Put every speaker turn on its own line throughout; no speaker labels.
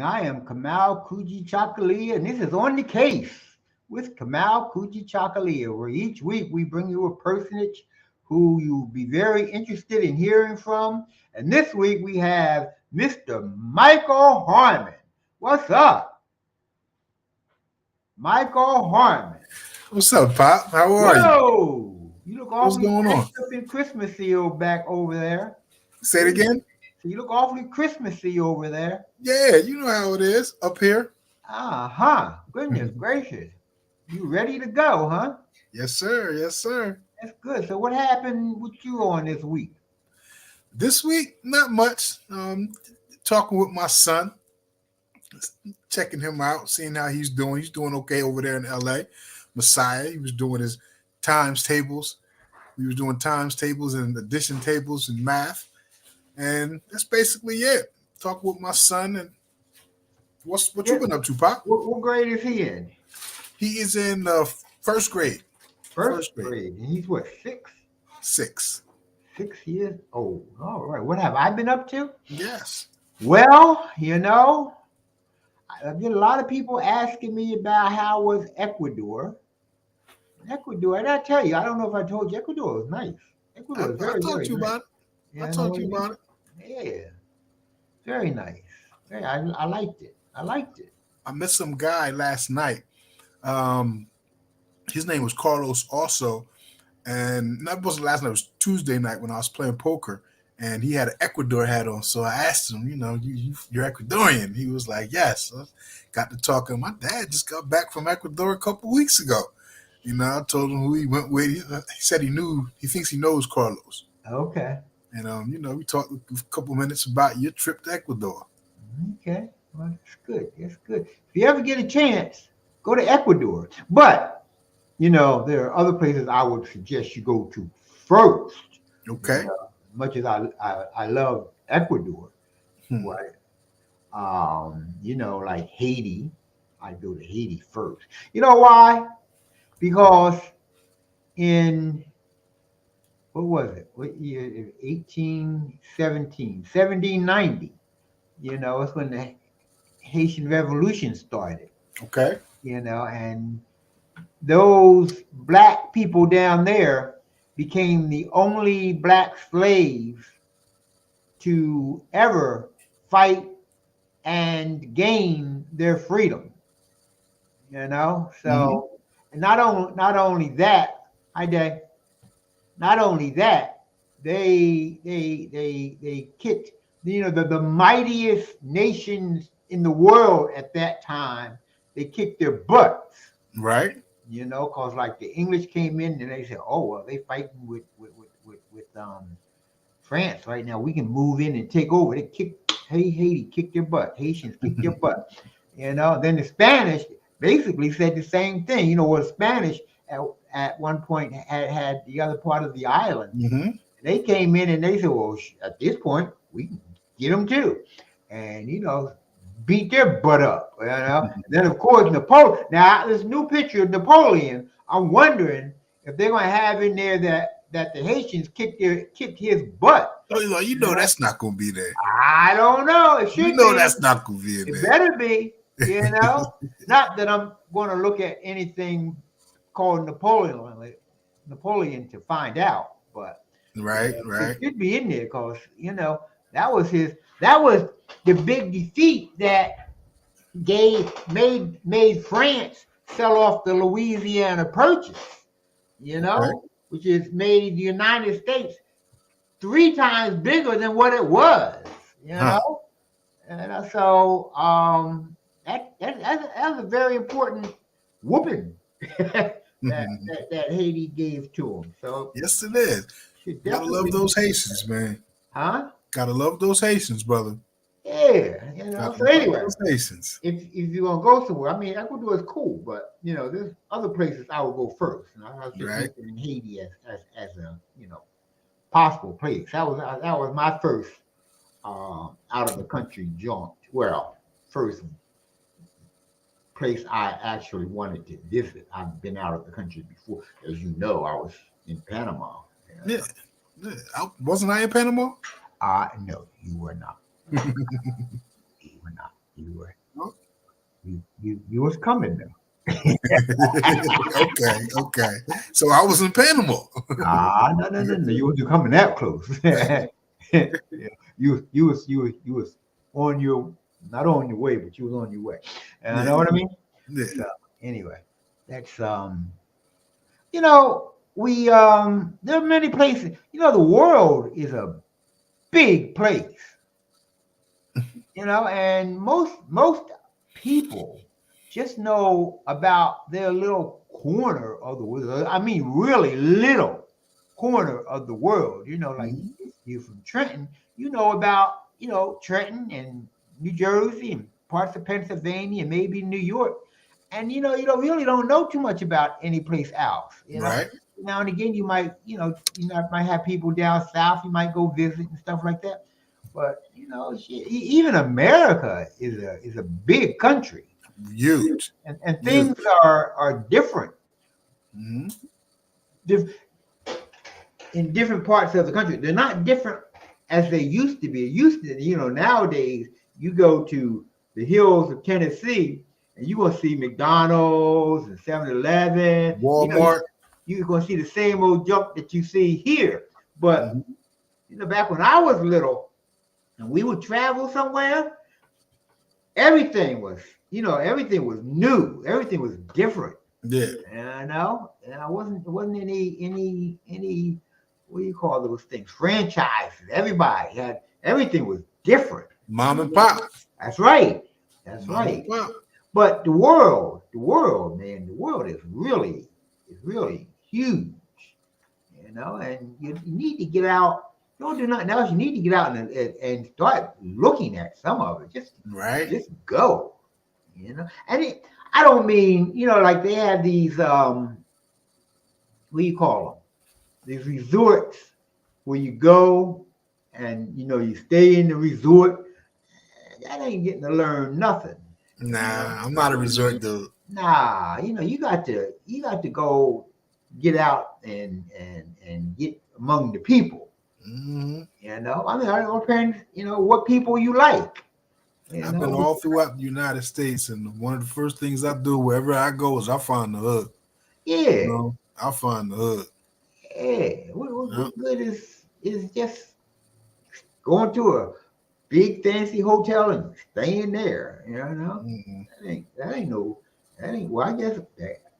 evening. I am Kamau Kujichagulia, and this is On the Case with Kamau Kujichagulia, where each week we bring you a personage who you'll be very interested in hearing from. And this week we have Mr. Michael Harmon. What's up? Michael Harmon.
What's up, Pop? How are you?
Whoa! You look
What's
awfully
going on?
dressed up in Christmassy back over there.
Say it again?
So you look awfully Christmassy over there.
Yeah, you know how it is up here.
Uh-huh. Goodness gracious. You ready to go, huh?
Yes, sir. Yes, sir.
That's good. So what happened with you on this week?
This week, not much. Talking with my son, checking him out, seeing how he's doing. He's doing okay over there in LA. Messiah, he was doing his times tables. We was doing times tables and addition tables and math. And that's basically it. Talking with my son. And what you been up to, Pop?
What grade is he in?
He is in first grade.
First grade. And he's what, 6?
6.
6 years old. All right. What have I been up to?
Yes.
Well, I get a lot of people asking me about how was Ecuador. Ecuador, and I tell you, I don't know if I told you, Ecuador was nice. Ecuador was very,
I talked to you
nice.
about it.
Yeah,
I talked to you about it.
Yeah. Very nice. I liked it.
I met some guy last night. His name was Carlos also. And that wasn't last night, it was Tuesday night when I was playing poker. And he had an Ecuador hat on. So I asked him, you're Ecuadorian. He was like, yes. So I got to talking. My dad just got back from Ecuador a couple weeks ago. I told him who he went with. He said he thinks he knows Carlos.
Okay.
And, we talked a couple minutes about your trip to Ecuador.
Okay. Well, that's good. That's good. If you ever get a chance, go to Ecuador. But, there are other places I would suggest you go to first.
Okay.
Much as I love Ecuador, right? Like Haiti, I go to Haiti first. You know why? Because in, what was it? What year? 1790. It's when the Haitian Revolution started.
Okay.
And those black people down there became the only black slaves to ever fight and gain their freedom. So not only that, they kicked the mightiest nations in the world at that time. They kicked their butts.
Right.
Because like the English came in and they said, oh, well, they fighting with France right now. We can move in and take over. They Haiti kicked their butt. Haitians kicked their butt. Then the Spanish basically said the same thing. The Spanish at one point had the other part of the island.
Mm-hmm.
They came in and they said, well, at this point, we can get them too. And, beat their butt up, Then, of course, Napoleon. Now, this new picture of Napoleon, I'm wondering if they're going to have in there that the Haitians kicked his butt.
Oh, that's not going to be there.
I don't know. It should be.
That's not going to be in there.
It better be, Not that I'm going to look at anything called Napoleon to find out, but
right.
It should be in there because, that was the big defeat that made France sell off the Louisiana Purchase, which has made the United States 3 times bigger than what it was, And so that's a very important whooping that Haiti gave to them. So
yes, it is. Gotta love those Haitians, man.
Huh?
Gotta love those Haitians, brother.
Yeah, So anyway,
those Haitians.
If you're gonna go somewhere, Ecuador is cool, but there's other places I would go first. And I was just thinking in Haiti as a possible place. That was my first out of the country jaunt. Well, first place I actually wanted to visit. I've been out of the country before, as you know. I was in Panama.
Yeah. Wasn't I in Panama?
No, you were not. You You were you was coming now.
Okay. So I was in Panama.
No. You wasn't coming that close. Yeah. You was on your not on your way, but you was on your way. You know what I mean?
Yeah.
So anyway, that's we there are many places. The world is a big place. And most people just know about their little corner of the world. I mean, really little corner of the world. Like
Mhm.
you from Trenton, about Trenton and New Jersey and parts of Pennsylvania and maybe New York, and you don't really don't know too much about any place else.
Right.
Now and again, you might might have people down south. You might go visit and stuff like that. But shit, even America is a big country,
Huge.
and things
Huge.
are different
Mm-hmm.
dif- in different parts of the country. They're not different as they used to be. It used to, nowadays you go to the hills of Tennessee and you're gonna see McDonald's and 7-Eleven.
Walmart.
You're gonna see the same old junk that you see here. But
Mhm.
back when I was little and we would travel somewhere, everything was everything was new, everything was different.
Yeah.
And I wasn't any what do you call those things, franchises. Everybody had everything was different.
Mom and pop.
That's right.
Mom and pop.
But the world, man, the world is really huge. And you need to get out. Don't do nothing else. You need to get out and start looking at some of it. Just
Right.
go. And I don't mean like they have these what do you call them? These resorts where you go and you stay in the resort. That ain't getting to learn nothing.
Nah, I'm not a resort dude.
Nah, you got to go get out and get among the people.
Mm-hmm.
I mean, it all depends, what people you like.
I've been all throughout the United States, and one of the first things I do wherever I go is I find the hood.
Yeah.
I find the hood.
Yeah. What good is just going to a big fancy hotel and staying there.
Mm-hmm.
That ain't. Well, I guess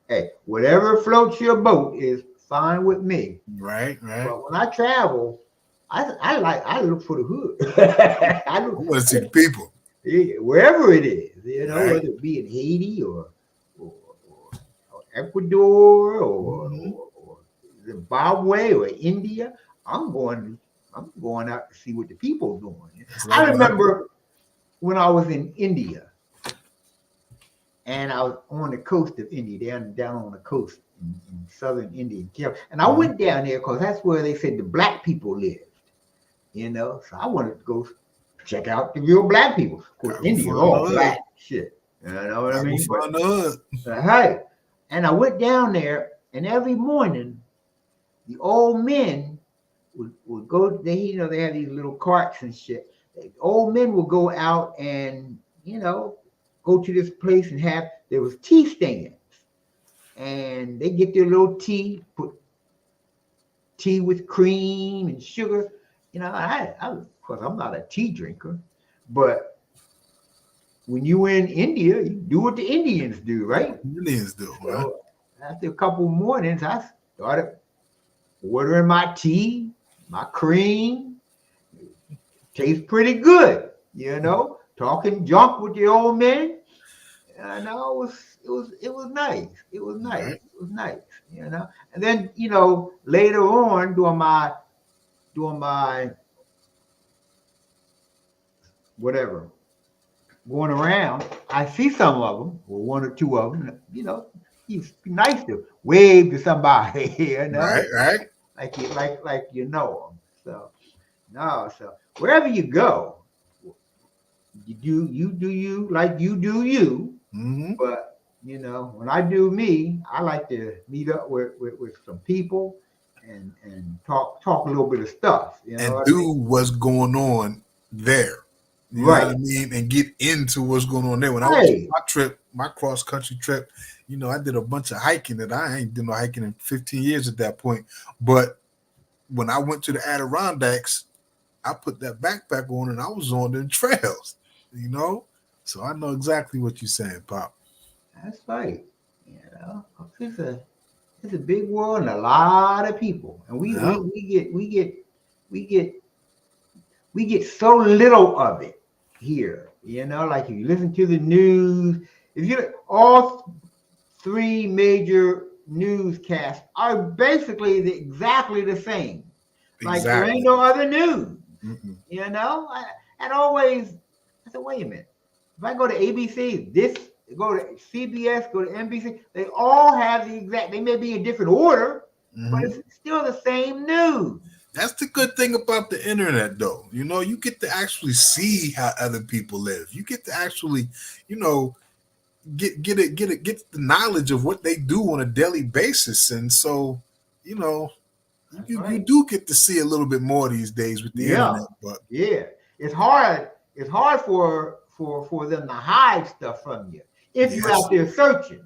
hey, whatever floats your boat is fine with me.
Right.
But when I travel, I look for the hood.
I want to see the people.
Wherever it is,
Right.
whether it be in Haiti or Ecuador or Zimbabwe or India, I'm going out to see what the people are doing. I remember when I was in India, and I was on the coast of India, down on the coast in southern India, and I went down there because that's where they said the black people lived. So I wanted to go check out the real black people. Of course, India all black shit. You know what I mean?
Find the hood.
Hey, and I went down there, and every morning, the old men would go. They have these little carts and shit. The old men would go out and go to this place and there was tea stands, and they get their little tea, put tea with cream and sugar. I of course I'm not a tea drinker, but when you in India, you do what the Indians do, right?
Indians do.
So
Right?
after a couple mornings, I started ordering my tea, my cream. Tastes pretty good, Talking junk with the old men. It was nice. It was nice.
Right.
It was nice, And then later on during my whatever going around, I see some of them, or one or two of them. It's nice to wave to somebody,
Right.
like you know them. So so wherever you go, you do you like you do you.
Mm-hmm.
But when I do me, I like to meet up with some people and talk a little bit of stuff.
And do what's going on there. You know what I
Right.
mean? And get into what's going on there. When I went to
Right.
my trip, my cross-country trip, I did a bunch of hiking that I ain't did no hiking in 15 years at that point. But when I went to the Adirondacks, I put that backpack on and I was on the trails, So I know exactly what you're saying, Pop.
That's right. It's a big world and a lot of people, and
Yeah,
we get we get so little of it here. Like if you listen to the news, if you all three major newscasts are basically exactly the same. Like there ain't
exactly.
no other news.
Mm-mm.
And always I said, wait a minute. If I go to ABC, go to CBS, go to NBC, they all have the exact. They may be in different order, but
Mm-hmm.
it's still the same news.
That's the good thing about the internet, though. You get to actually see how other people live. You get to actually, get the knowledge of what they do on a daily basis, and so, you know,
That's
you
right.
do get to see a little bit more these days with the
Yeah,
internet. But
yeah. It's hard. It's hard for them to hide stuff from you if you're
yes,
out there searching.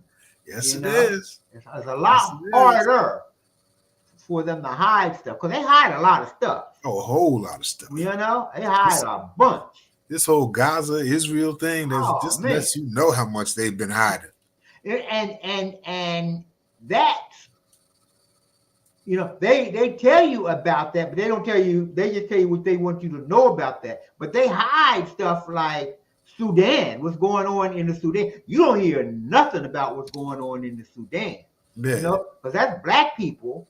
yes,
You
it
know,
is.
it's a
Yes,
lot
it is.
harder for them to hide stuff because they hide a lot of stuff.
Oh, a whole lot of stuff.
They hide
This,
a bunch.
this whole Gaza Israel thing that
Oh
just
man,
lets you know how much they've been hiding.
and that's they tell you about that, but they don't tell you. They just tell you what they want you to know about that. But they hide stuff like Sudan, what's going on in the Sudan. You don't hear nothing about what's going on in the Sudan.
Yeah.
Because that's black people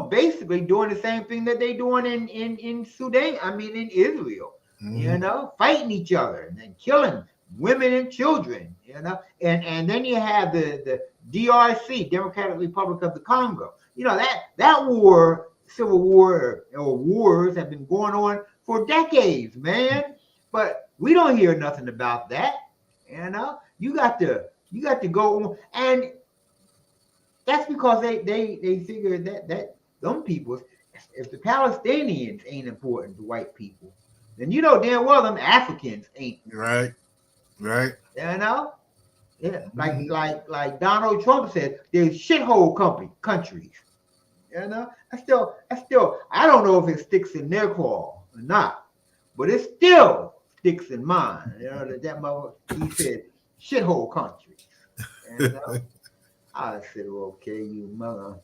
basically doing the same thing that they doing in Sudan. I mean, in Israel.
Mm-hmm.
Fighting each other and then killing women and children. And then you have the DRC, Democratic Republic of the Congo. That war, civil war or wars have been going on for decades, man. But we don't hear nothing about that. You got to go on, and that's because they figure that them people, if the Palestinians ain't important to white people, then damn well them Africans ain't.
Right. Right.
Yeah.
Mm-hmm.
Like Donald Trump said, there's shithole countries. I don't know if it sticks in their craw or not, but it still sticks in mine. That mother, he said shithole countries. I said, okay, you mother.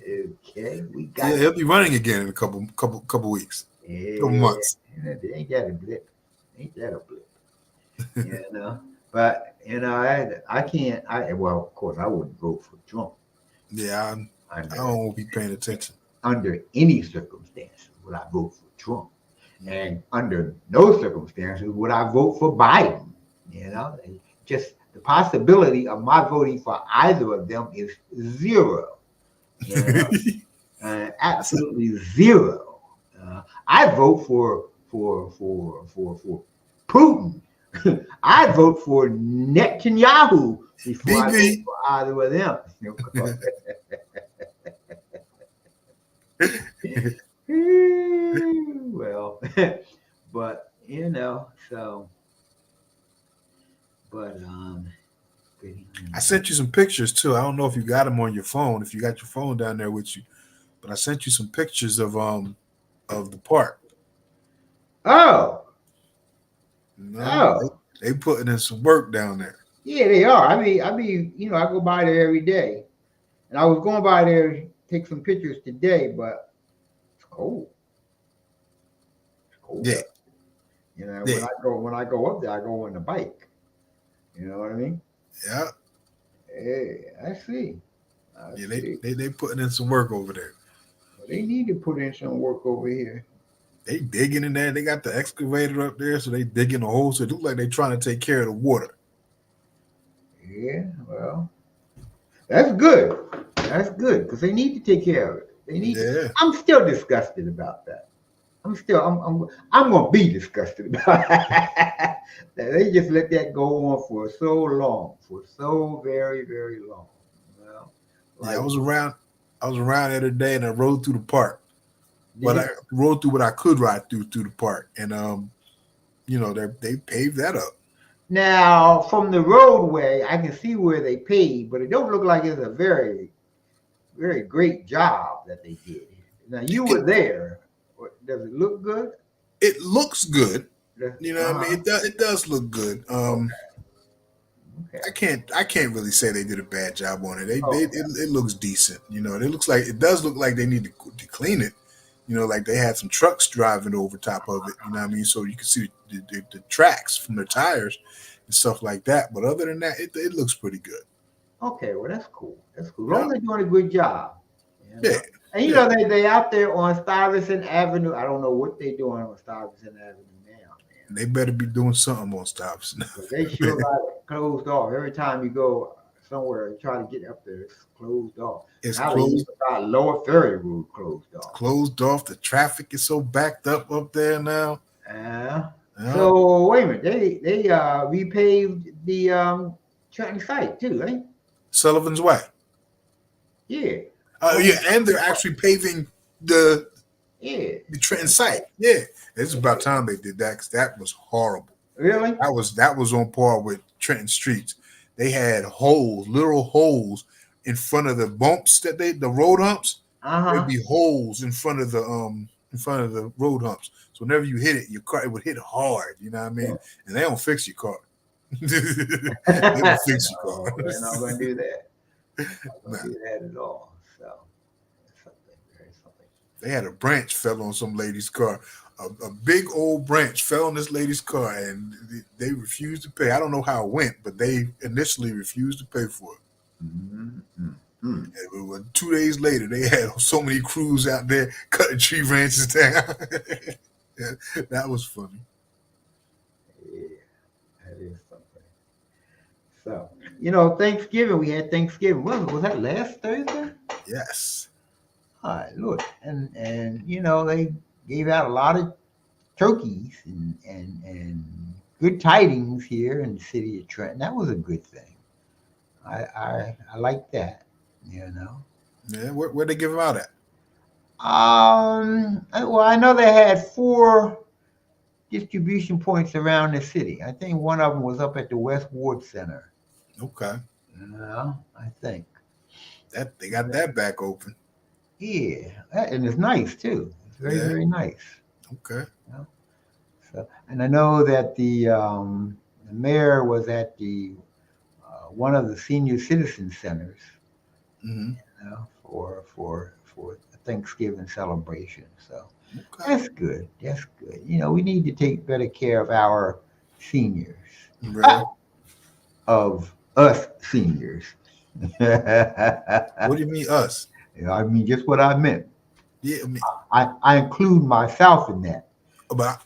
Okay, we got
Yeah, he'll be running again in a couple weeks, couple
yeah,
months.
ain't that a blip? Ain't that a blip? But I can't. Well, of course, I wouldn't vote for Trump
Yeah, I
under
don't be paying attention.
under any circumstances. Would I vote for Trump? And under no circumstances would I vote for Biden. Just the possibility of my voting for either of them is zero. Absolutely zero. I vote for Putin. I vote for Netanyahu before I vote
BB.
for either of them. Well, but so, but
I sent you some pictures too. I don't know if you got them on your phone. If you got your phone down there with you, but I sent you some pictures of the park.
oh,
They,
oh,
they putting in some work down there.
yeah, they are. I go by there every day, and I was going by there to take some pictures today, but it's cold. It's cold
Yeah,
up.
yeah,
When I go up there, I go on the bike. You know what I mean?
yeah.
Hey, I see. I
Yeah,
see.
they putting in some work over there.
Well, they need to put in some work over here.
They digging in there. They got the excavator up there, so they digging a hole. So it looks like they trying to take care of the water.
Yeah, well, that's good. That's good because they need to take care of it. They need.
Yeah.
I'm still disgusted about that. I'm gonna be disgusted about that. They just let that go on for so long, for so very, very long.
Yeah, I was around the other day and I rode through the park. but I rode through what I could ride through the park, and they paved that up.
Now, from the roadway, I can see where they paved, but it don't look like it's a very, very great job that they did. Now, you were there. Does it look good?
It looks good. You know what I mean? It does look good.
Okay.
I can't really say they did a bad job on it. It looks decent. It does look like they need to clean it. Like they had some trucks driving over top of it. You know what I mean? So you can see the tracks from the tires and stuff like that. But other than that, it looks pretty good.
Okay, well that's cool. That's cool. As long as they're doing a good job.
Yeah.
And they out there on Stuyvesant Avenue. I don't know what they're doing on Stuyvesant Avenue now, man.
They better be doing something on Stuyvesant.
They sure got it closed off. Every time you go somewhere and try to get up there, it's closed off.
It's
now
closed.
Lower Ferry Road closed off.
Closed off. The traffic is so backed up there now.
So wait a minute. They repaved the Trenton site too, right?
Sullivan's Way.
Yeah.
And they're actually paving the Trenton site. Yeah, it's about time they did that because that was horrible.
Really?
That was on par with Trenton streets. They had holes, literal holes in front of the bumps the road humps. There'd be holes in front of the road humps. So whenever you hit it, your car, it would hit hard. You know what I mean? Yeah. And they don't fix your car. They don't fix your car.
They're not going to do that. Not going to do that at all. So something.
They had a branch fell on some lady's car. A big old branch fell on this lady's car, and they refused to pay. I don't know how it went, but they initially refused to pay for it. And 2 days later, they had so many crews out there cutting tree branches down. That was funny.
Yeah, that is something. So, Thanksgiving, we had Thanksgiving. Was that last Thursday?
Yes.
All right, look, and they gave out a lot of turkeys and good tidings here in the city of Trenton. That was a good thing. I like that,
Yeah, where they give them out at?
Well, I know they had 4 distribution points around the city. I think one of them was up at the West Ward Center.
Okay.
I think
that they got that back open.
Yeah, and it's nice too. It's very, very nice.
Okay.
So, and I know that the mayor was at the one of the senior citizen centers, for a Thanksgiving celebration. So that's good. That's good. We need to take better care of our seniors, of us seniors.
What do you mean us?
I mean, just what I meant.
Yeah,
I include myself in that.
But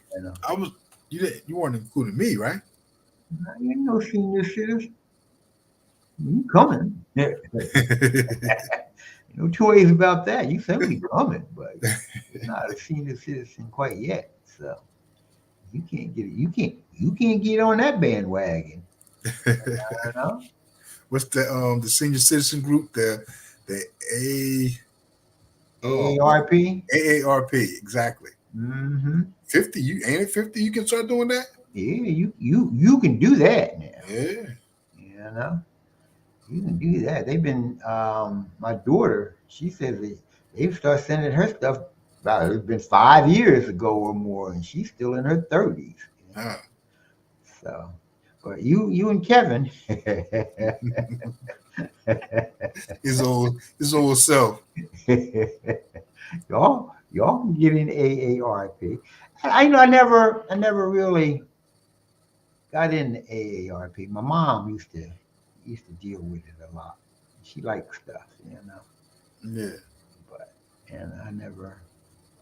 you weren't including me, right?
You know, senior citizen. You coming? No two ways about that. You said we coming, but you're not a senior citizen quite yet. So you can't get it. You can't get on that bandwagon.
What's the senior citizen group? The
AARP?
AARP, exactly. 50, ain't it 50? You can start doing that?
Yeah, you can do that now.
Yeah.
You can do that. They've been my daughter, she says they've started sending her stuff it's been 5 years ago or more, and she's still in her 30s. So but you and Kevin
his old self.
y'all can get in AARP. I never really got into AARP. My mom used to deal with it a lot. She liked stuff,
Yeah.
But I never.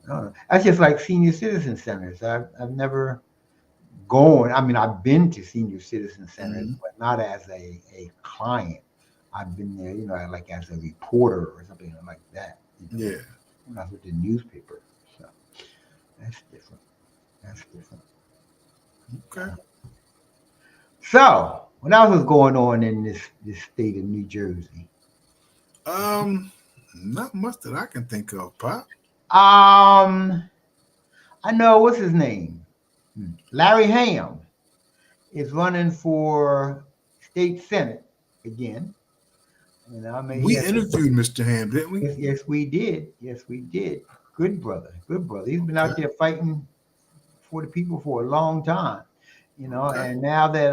I don't know. That's just like senior citizen centers. I've never gone. I mean, I've been to senior citizen centers, but not as a client. I've been there, like as a reporter or something like that.
Yeah.
When I was with the newspaper. So that's different.
Okay.
So what else is going on in this state of New Jersey?
Not much that I can think of, Pop.
I know what's his name. Larry Ham is running for state senate again. I mean, he
We
has.
interviewed Mr. Ham, didn't we?
Yes, we did. Yes, we did. Good brother. Good brother. He's been out there fighting for the people for a long time.
Okay.
And now that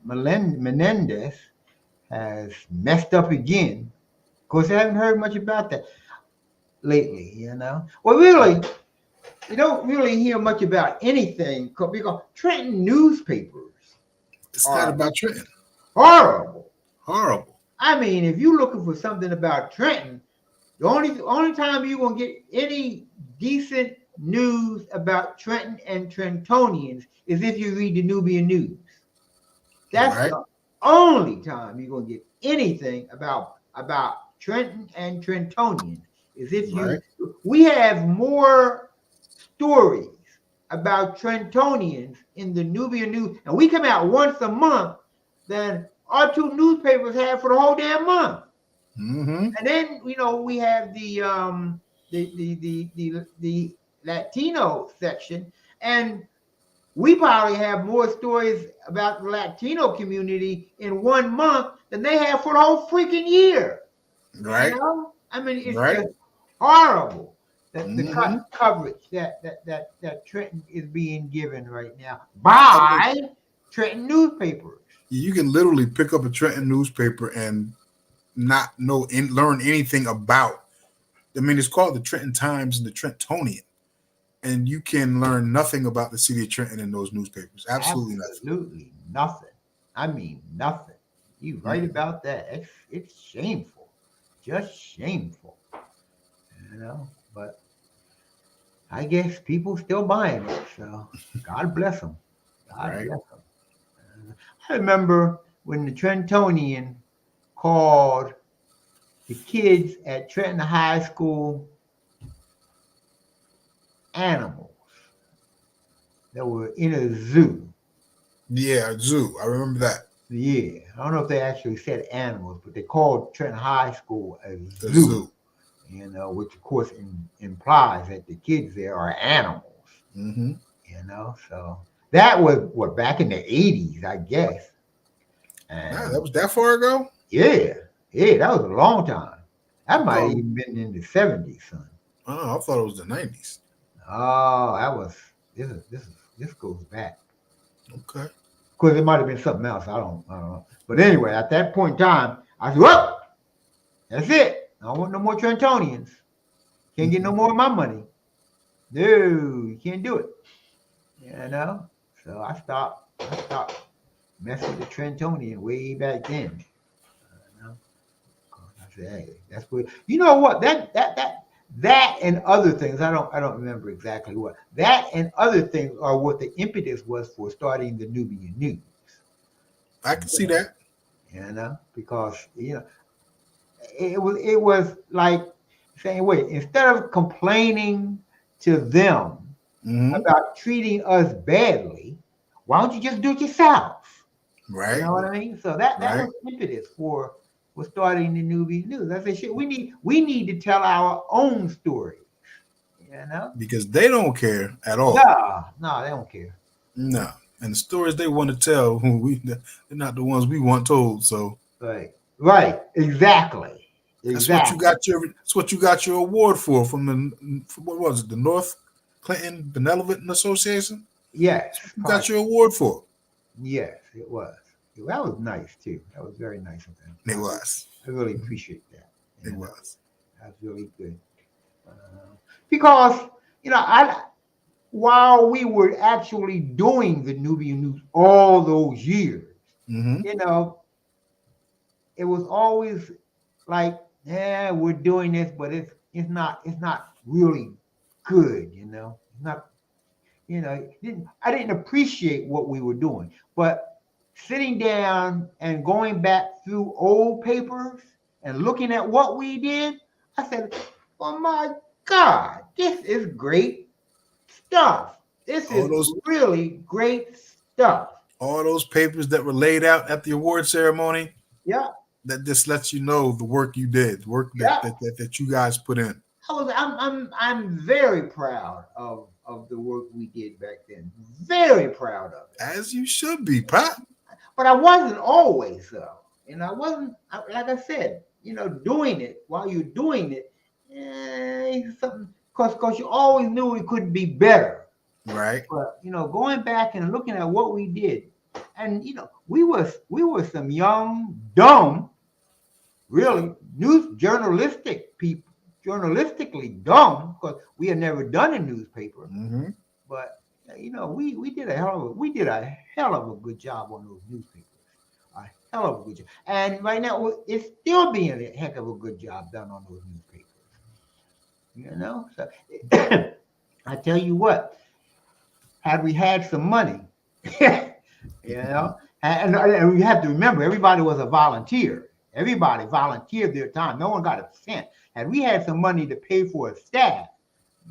Menendez has messed up again, of course, I haven't heard much about that lately. Well, really, you don't really hear much about anything because Trenton newspapers
It's not
are
about Trenton.
horrible.
Horrible.
I mean, if you're looking for something about Trenton, the only time you're gonna get any decent news about Trenton and Trentonians is if you read the Nubian News. That's
Right.
the only time you're gonna get anything about Trenton and Trentonians is if you.
Right.
We have more stories about Trentonians in the Nubian News, and we come out once a month than our two newspapers have for the whole damn month.
Mm-hmm.
And then we have the Latino section, and we probably have more stories about the Latino community in 1 month than they have for the whole freaking year.
Right.
I mean, it's
Right.
just horrible that the
Mm-hmm.
coverage that Trenton is being given right now by Trenton newspapers.
You can literally pick up a Trenton newspaper and not learn anything about. I mean, it's called the Trenton Times and the Trentonian, and you can learn nothing about the city of Trenton in those newspapers. Absolutely nothing.
Absolutely nothing. I mean, nothing. You right about that. It's shameful. Just shameful. But I guess people still buying it. So God bless them. God bless them. I remember when the Trentonian called the kids at Trenton High School animals that were in a zoo.
Yeah, zoo. I remember that.
Yeah, I don't know if they actually said animals, but they called Trenton High School a
The
zoo.
zoo.
Which of course implies that the kids there are animals.
Mm-hmm.
So that was back in the 80s, I guess. And
Wow, that was that far ago?
yeah, that was a long time. That might have even been in the 70s, son.
Oh, I thought it was the 90s.
Oh, that was this goes back.
Okay.
Of course, it might have been something else. I don't know. But anyway, at that point in time, I said, "Whoa, that's it. I don't want no more Trentonians. Can't get no more of my money. No, you can't do it." So I stopped messing with the Trentonian way back then. I said, "Hey, that's what what that and other things. I don't remember exactly what that and other things are what the impetus was for starting the Nubian News."
I can see that.
Because it was like saying, wait, instead of complaining to them about treating us badly, why don't you just do it yourself?
Right.
You know what I mean? So that was the impetus for starting the Nubian News. I said, shit, we need to tell our own stories.
Because they don't care at all.
No, they don't care.
No. And the stories they want to tell, they're not the ones we want told. So
right, exactly.
That's what you got your award for from what was it, the North Clinton Benevolent Association?
Yes,
you got your award for.
Yes, it was. That was nice too. That was very nice of them.
It was.
I really appreciate that.
It was.
That was really good. Because while we were actually doing the Nubian News all those years, it was always like, yeah, we're doing this, but it's not really good, It's not, I didn't appreciate what we were doing, but sitting down and going back through old papers and looking at what we did, I said, oh my God, this is great stuff. This is really great stuff.
All those papers that were laid out at the award ceremony.
Yeah.
That just lets you know the work you did, the work that you guys put in.
I'm very proud of the work we did back then. Very proud of it.
As you should be, Pop.
But I wasn't always though. And I wasn't like I said, doing it while you're doing it, something because you always knew it could be better.
Right.
But going back and looking at what we did, and we were some young, dumb, really news journalistic people, journalistically dumb because we had never done a newspaper.
Mm-hmm.
But we did a hell of a good job on those newspapers. A hell of a good job. And right now it's still being a heck of a good job done on those newspapers. So I tell you what, had we had some money, and we have to remember everybody was a volunteer. Everybody volunteered their time. No one got a cent. Had we had some money to pay for a staff,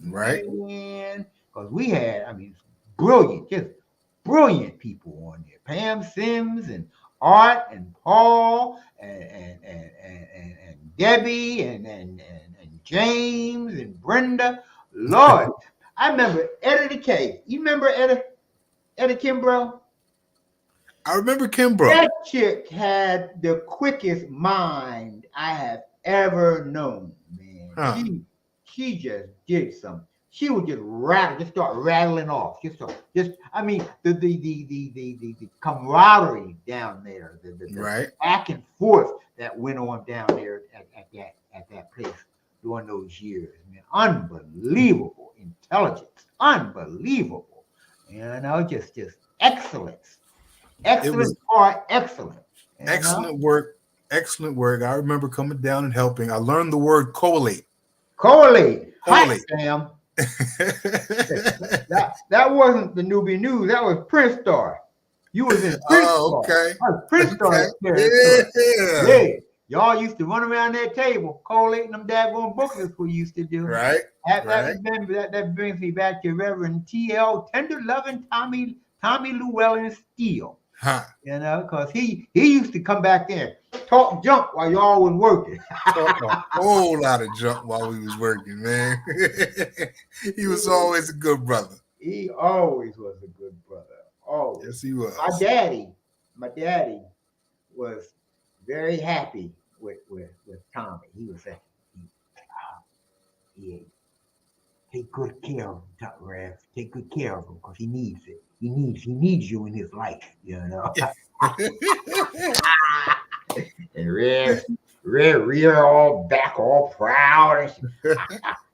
right?
Because we had, just brilliant people on there. Pam Sims and Art and Paul and Debbie and James and Brenda. Lord, I remember Etta K. You remember Etta Kimbrough?
I remember Kimbrough.
That chick had the quickest mind I have ever known, man. Huh. She just did something. She would just start rattling off. The camaraderie down there, the
right
back and forth that went on down there at that place during those years, man. Unbelievable intelligence, unbelievable. Just excellence. Excellent.
Excellent work. Excellent work. I remember coming down and helping. I learned the word collate.
Collate. Hi, Sam. that wasn't the Nubian News. That was Prince Star. You was in Prince Star.
Okay.
Prince Star.
Yeah.
Hey, y'all used to run around that table, collating them daggone booklets we used to do.
Right.
That brings me back to Reverend T.L. Tender Loving Tommy Llewellyn Steele.
Huh.
Because he used to come back there, talk junk while y'all was working.
Talk a whole lot of junk while we was working, man. He was always a good brother.
He always was a good brother. Always.
Yes, he was.
My daddy was very happy with Tommy. He was saying, take good care of him, Rev. Take good care of him because he needs it. He needs you in his life, And Rev all back, all proud.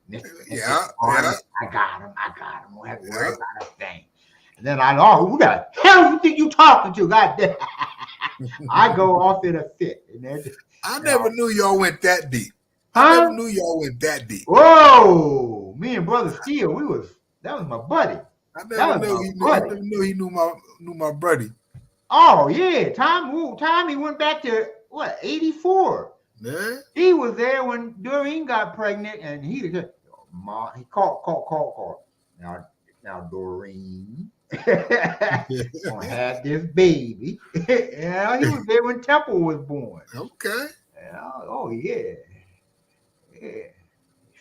Yeah.
I got him. Don't have to worry about a thing. And then who the hell you think you talking to? God damn. I go off in a fit.
I never knew y'all went that deep.
Huh?
I never knew y'all went that deep.
Whoa, me and Brother Steele, that was my buddy.
I never knew he knew my buddy.
Oh yeah, Tommy went back to 84.
Yeah.
He was there when Doreen got pregnant, and he called. Now Doreen gonna have this baby. Yeah, he was there when Temple was born.
Okay.
Oh yeah.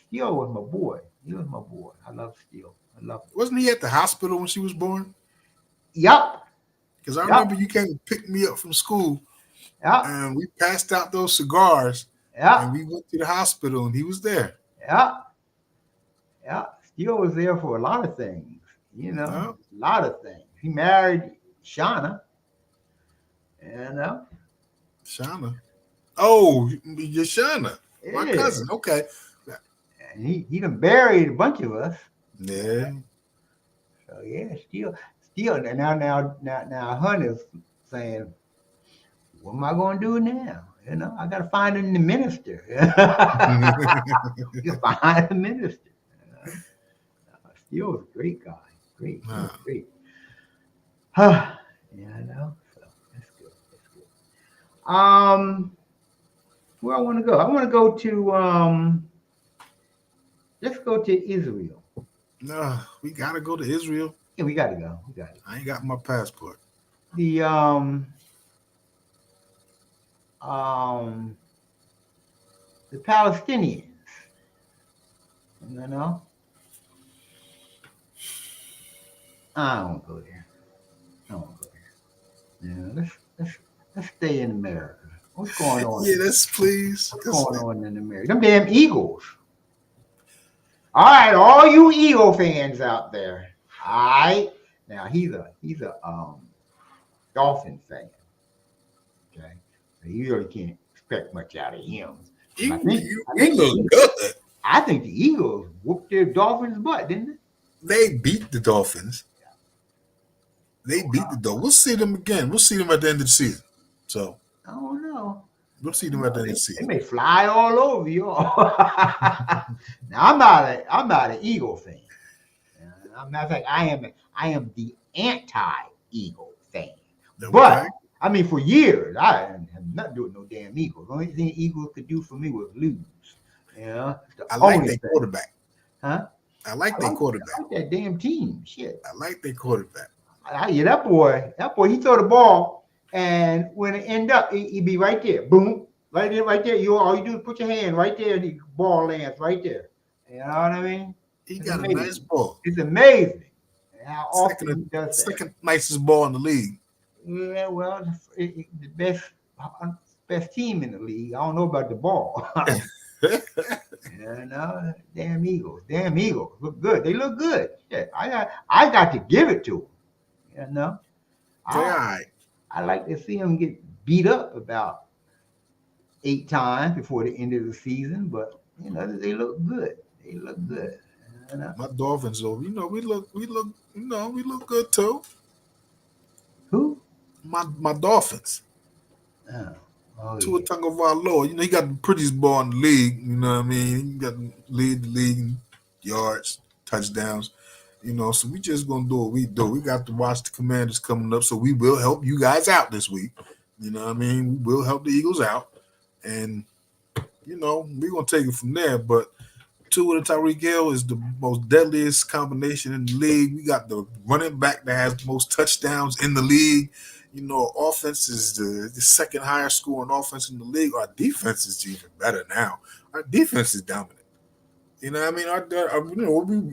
Steele was my boy. He was my boy. I love Steele. I love him.
Wasn't he at the hospital when she was born?
Yep.
Because I remember you came to pick me up from school.
Yep.
And we passed out those cigars.
Yep.
And we went to the hospital and he was there.
Yep. Yep. Steele was there for a lot of things. A lot of things. He married Shauna.
Shauna. Oh, you're Shauna.
Yeah.
My cousin. Okay.
And he done buried a bunch of us.
Yeah.
So yeah, Steele. And now Hunter's saying, what am I going to do now? I got to find a minister. You find a minister. Steele was a great guy. Great. So that's good. Where I want to go? I want to go to let's go to Israel.
No, we gotta go to Israel.
Yeah, we gotta go.
I ain't got my passport.
The Palestinians You know, I don't go there. I don't go there. Yeah, let's stay in America. What's going on?
Yeah, that's please.
What's going on in America? Them damn Eagles. All right, all you Eagle fans out there. All right. Now he's a Dolphin fan. Okay, so you really can't expect much out of him. I think
look good.
I think the Eagles whooped their Dolphins' butt, didn't
they? They beat the Dolphins. They beat the Dolphins. We'll see them again. We'll see them at the end of the season. So
I don't know.
We'll see them at the end of the season.
They may fly all over y'all. Now I'm not an Eagle fan. I'm not saying I am the anti-Eagle fan. Okay. But I mean, for years I have not doing no damn Eagles. The only thing Eagles could do for me was lose. Yeah,
I like their quarterback.
Huh?
I like their quarterback.
I like that damn team. Shit.
I like their quarterback.
Yeah, that boy, he throw the ball, and when it end up, he be right there. Boom. Right there. All you do is put your hand right there, and the ball lands right there. You know what I mean?
He got a nice ball.
It's amazing how often he does that.
Second nicest ball in the league.
Yeah, well, the best team in the league. I don't know about the ball. Damn Eagles look good. They look good. Yeah, I got to give it to them. You know, I like to see them get beat up about 8 times before the end of the season, but they look good. They look good.
My Dolphins, though, we look good too.
Who?
My Dolphins. Tua Tagovailoa, he got the prettiest ball in the league. You know what I mean? He got lead the league in yards, touchdowns. So we just gonna do what we do. We got to watch the Commanders coming up, so we will help you guys out this week. You know what I mean? We will help the Eagles out, and we're gonna take it from there. But Tua and Tyreek Hill is the most deadliest combination in the league. We got the running back that has the most touchdowns in the league. Offense is the second highest scoring offense in the league. Our defense is even better now. Our defense is dominant. You know what I mean?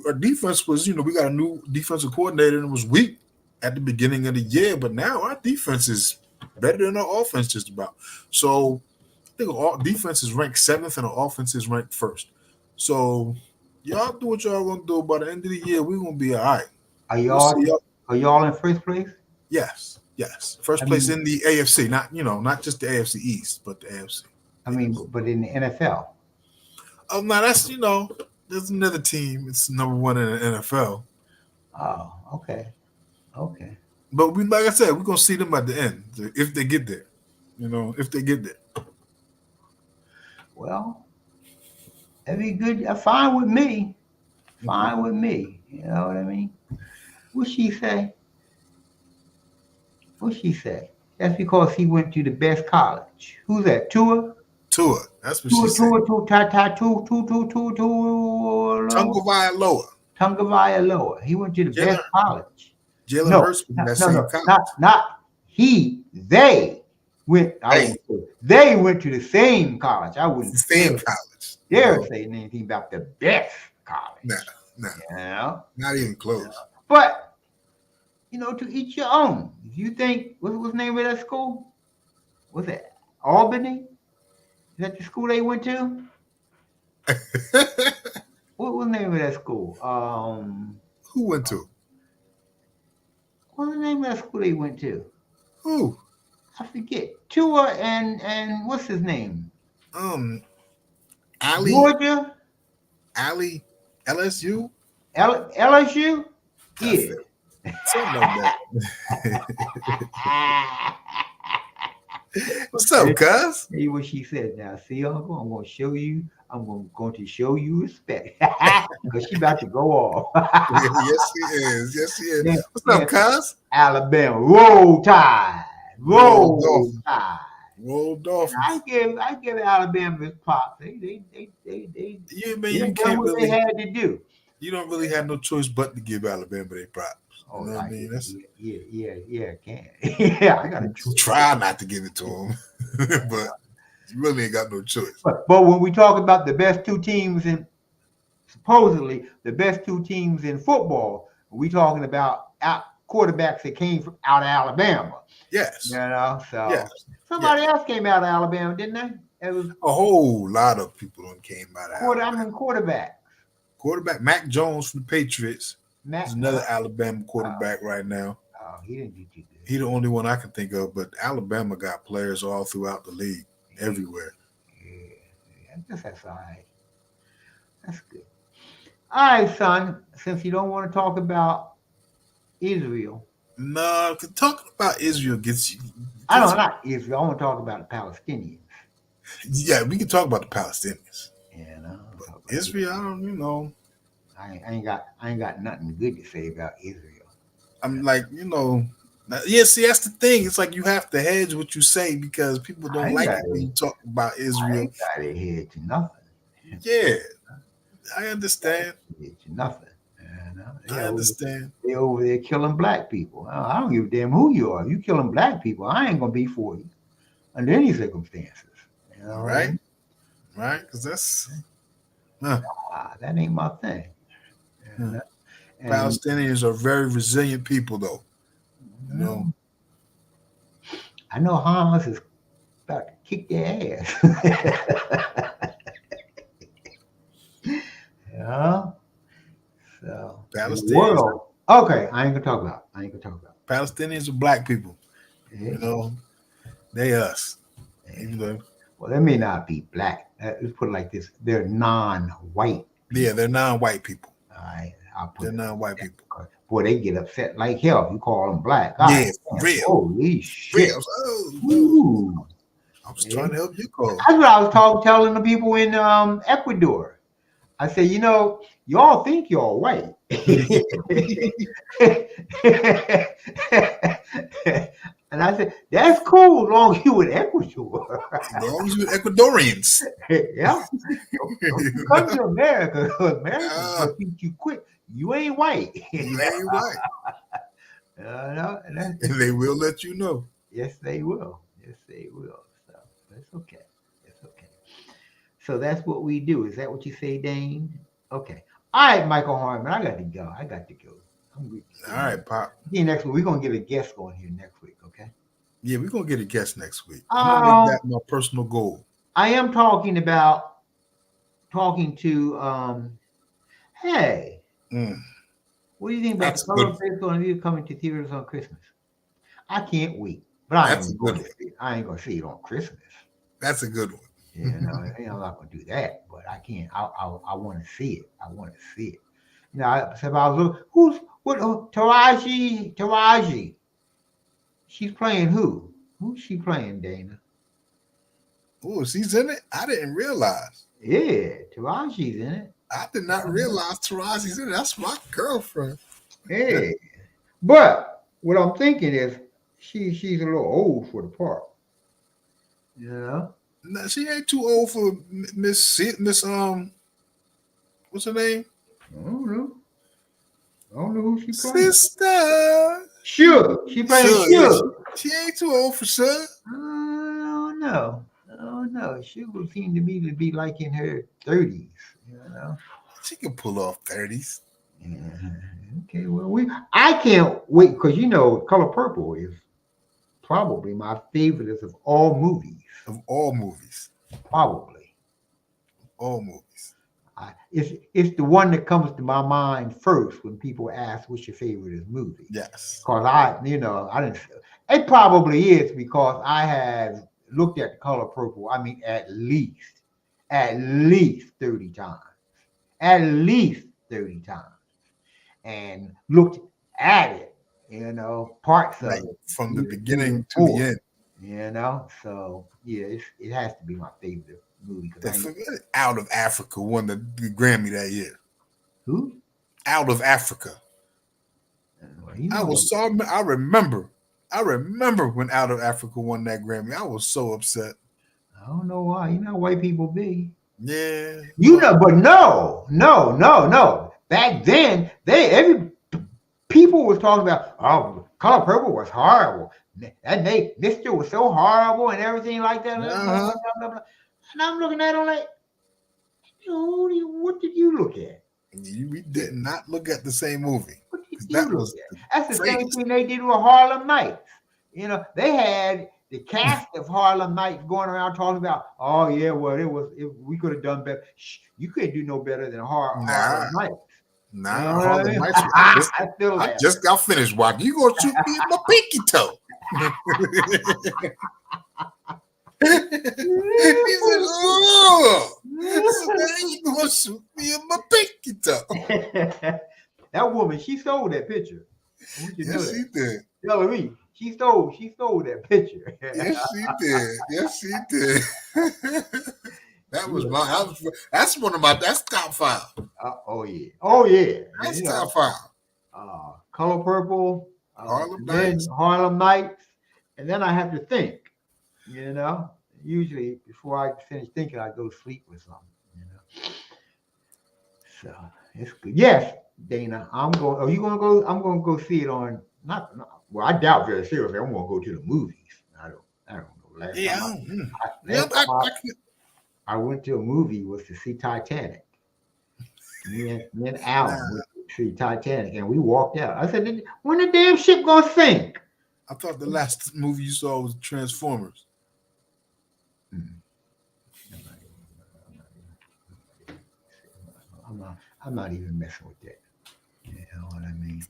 Our defense was, we got a new defensive coordinator and it was weak at the beginning of the year, but now our defense is better than our offense just about. So I think our defense is ranked 7th and our offense is ranked 1st. So y'all do what y'all gonna do. By the end of the year, we're gonna be all right.
Are y'all in first place?
Yes. First place in the AFC, not just the AFC East, but the AFC.
But in the NFL.
Oh, no, that's there's another team. It's number 1 in the NFL.
Oh, okay.
But like I said, we're gonna see them at the end if they get there. If they get there.
Well, that'd be good. Fine with me. Fine with me. You know what I mean? What she say? That's because he went to the best college. Who's that? Tua.
That's what she said.
Tagovailoa. He went to the best college.
Jalen Hurts went to that same college.
Not he. They went. They went to the same college. I wouldn't
same college.
Dare say anything about the best college.
No. Not even close.
But to each your own. If you think what's the name of that school? What's that? Albany? Is that the school they went to? What was the name of that school?
Who went to?
What's the name of that school they went to?
Who?
I forget. Tua and what's his name? Georgia?
LSU?
LSU? Yeah.
Something like that. What's up, cuz?
See what she said now. See, Uncle, I'm going to show you. I'm going to show you respect because she about to go off.
Yes, she is. Yeah. What's up, cuz?
Alabama, roll tide. Roll Dolphins. I give Alabama his props. They done what they had to do.
You don't really have no choice but to give Alabama their props.
Oh, you know what I mean? Yeah, can. Yeah, I gotta
try not to give it to them, but you really ain't got no choice.
But when we talk about the best 2 teams in supposedly the best two teams in football. We talking about quarterbacks that came from out of Alabama.
Yes.
You know, so
Yes.
somebody else came out of Alabama, didn't they? It was
a whole lot of people came out of Alabama.
quarterback.
Quarterback Mac Jones from the Patriots. He's another Alabama quarterback right now.
Oh, he didn't do too good.
He's the only one I can think of, but Alabama got players all throughout the league, everywhere.
Yeah. I guess that's all right. That's good. All right, son. Since you don't want to talk about Israel.
No, talking about Israel gets you.
I don't like Israel. I want to talk about the Palestinians.
Yeah, we can talk about the Palestinians.
Yeah, no.
Israel, I don't,
I ain't got nothing good to say about Israel.
I'm like, yeah. See, that's the thing. It's like you have to hedge what you say because people don't like it when you talk about Israel.
I ain't got to hedge to nothing.
Yeah, I understand.
Hedge to nothing.
I understand.
They over there killing black people. I don't give a damn who you are. You killing black people, I ain't gonna be for you under any circumstances.
Right? Right? Because that's
that ain't my thing.
And Palestinians are very resilient people, though.
I know Hamas is about to kick their ass. Yeah. So
Palestinians.
Okay, I ain't gonna talk about it.
Palestinians are black people. Yeah. They us.
Yeah. Well, they may not be black. Let's put it like this: they're non-white.
Yeah, they're non-white people.
All right,
they're non-white people.
Boy, they get upset like hell if you call them black.
Yeah, real.
Holy shit!
Oh, I was trying to help you, Cole.
That's what I was telling the people in Ecuador. I said, y'all think y'all white. And I said, that's cool as long as you in Ecuador.
As long as you Ecuadorians.
Yeah. Don't come to America. America will beat you quick. You ain't white.
You ain't white. And they will let you know.
Yes, they will. So that's okay. So that's what we do. Is that what you say, Dane? Okay. All right, Michael Harmon. I got to go. I'm weak.
All right, Pop.
See, next week we're gonna get a guest on here next week. Okay.
Yeah, we're gonna get a guest next week. I'm gonna make that my personal goal.
I am talking to. Hey. What do you think about the Color Face going to be coming to theaters on Christmas? I can't wait, but I ain't gonna see it on Christmas.
That's a good one.
I'm not gonna do that, but I can't. I want to see it. If I was Taraji. She's playing who? Who's she playing, Dana?
Oh, she's in it? I didn't realize.
Yeah, Taraji's in it.
I did not realize Taraji's in it. That's my girlfriend.
Hey, but what I'm thinking is she's a little old for the part.
No, she ain't too old for Miss what's her name?
I don't know who she playing.
Sister.
Sure. She playing Sure.
She ain't too old for sure.
I don't know. She would seem to me to be like in her 30s.
She can pull off 30s.
Yeah. Okay. Well, I can't wait because Color Purple is probably my favorite of all movies. Probably.
All movies.
It's the one that comes to my mind first when people ask what's your favorite movie.
Yes.
Because I didn't. It probably is because I have looked at The Color Purple. I mean, at least 30 times. At least 30 times. And looked at it, parts of it.
From the beginning to the
end. So yeah, it has to be my favorite movie.
Out of Africa won the Grammy that year.
Who?
Out of Africa. I remember when Out of Africa won that Grammy. I was so upset.
I don't know why. White people be.
Yeah.
But no. Back then, people was talking about, Color Purple was horrible. That Mr. was so horrible and everything like that. Blah, blah, blah. And I'm looking at him like, what did you look at?
We did not look at the same movie.
What did you
That
look
was
at? That's the same
crazy.
thing they did with Harlem Nights. You know, they had the cast of Harlem Nights going around talking about, oh yeah, well we could have done better. Shh, you couldn't do no better than
Nah,
Harlem Nights. You know
nah,
what I
Harlem
mean?
Nights.
I still
I
laugh.
just got finished watching. You gonna shoot me in my pinky toe? He said, "Oh, so now you gonna shoot me in my pinky toe?"
That woman, she stole that picture. I want you to know
Yes, she
that.
did.
Tell me, she stole that picture.
Yes, she did. Yes, she did. That's one of my that's top 5.
Oh yeah.
That's
You know,
top 5.
Color Purple,
Harlem
then
Nights.
Harlem Nights, and then I have to think. You know, usually before I finish thinking, I go to sleep with something. You know, so it's good. Yes, Dana, I'm going. Are you going to go? I'm going to go see it on. Well, I doubt very seriously. I'm going to go to the movies. I don't know.
Yeah,
Last time I went to a movie was to see Titanic. Me and Alan went to see Titanic, and we walked out. I said, "When the damn ship gonna sink?"
I thought the last movie you saw was Transformers.
I'm not even messing with that. You know what I mean?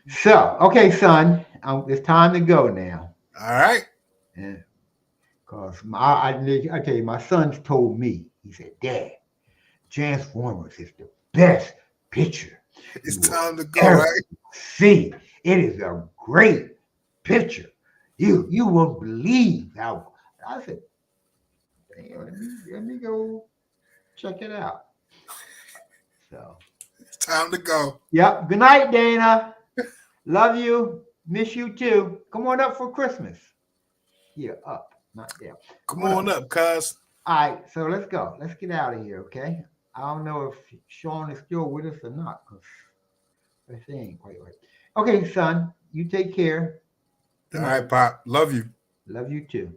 So, okay, son, it's time to go now.
All right.
Yeah. Because I tell you, my son's told me, he said, Dad, Transformers is the best picture.
It's time to go, right?
See, it is a great picture. You won't believe how. I said, let me go check it out. So
it's time to go.
Yep. Good night, Dana. Love you. Miss you too. Come on up for Christmas. Yeah, up, not down.
Come on up, cuz.
All right, so let's go. Let's get out of here, okay? I don't know if Sean is still with us or not, because they ain't quite right. Okay, son, you take care.
All right, Pop. Love you.
Love you too.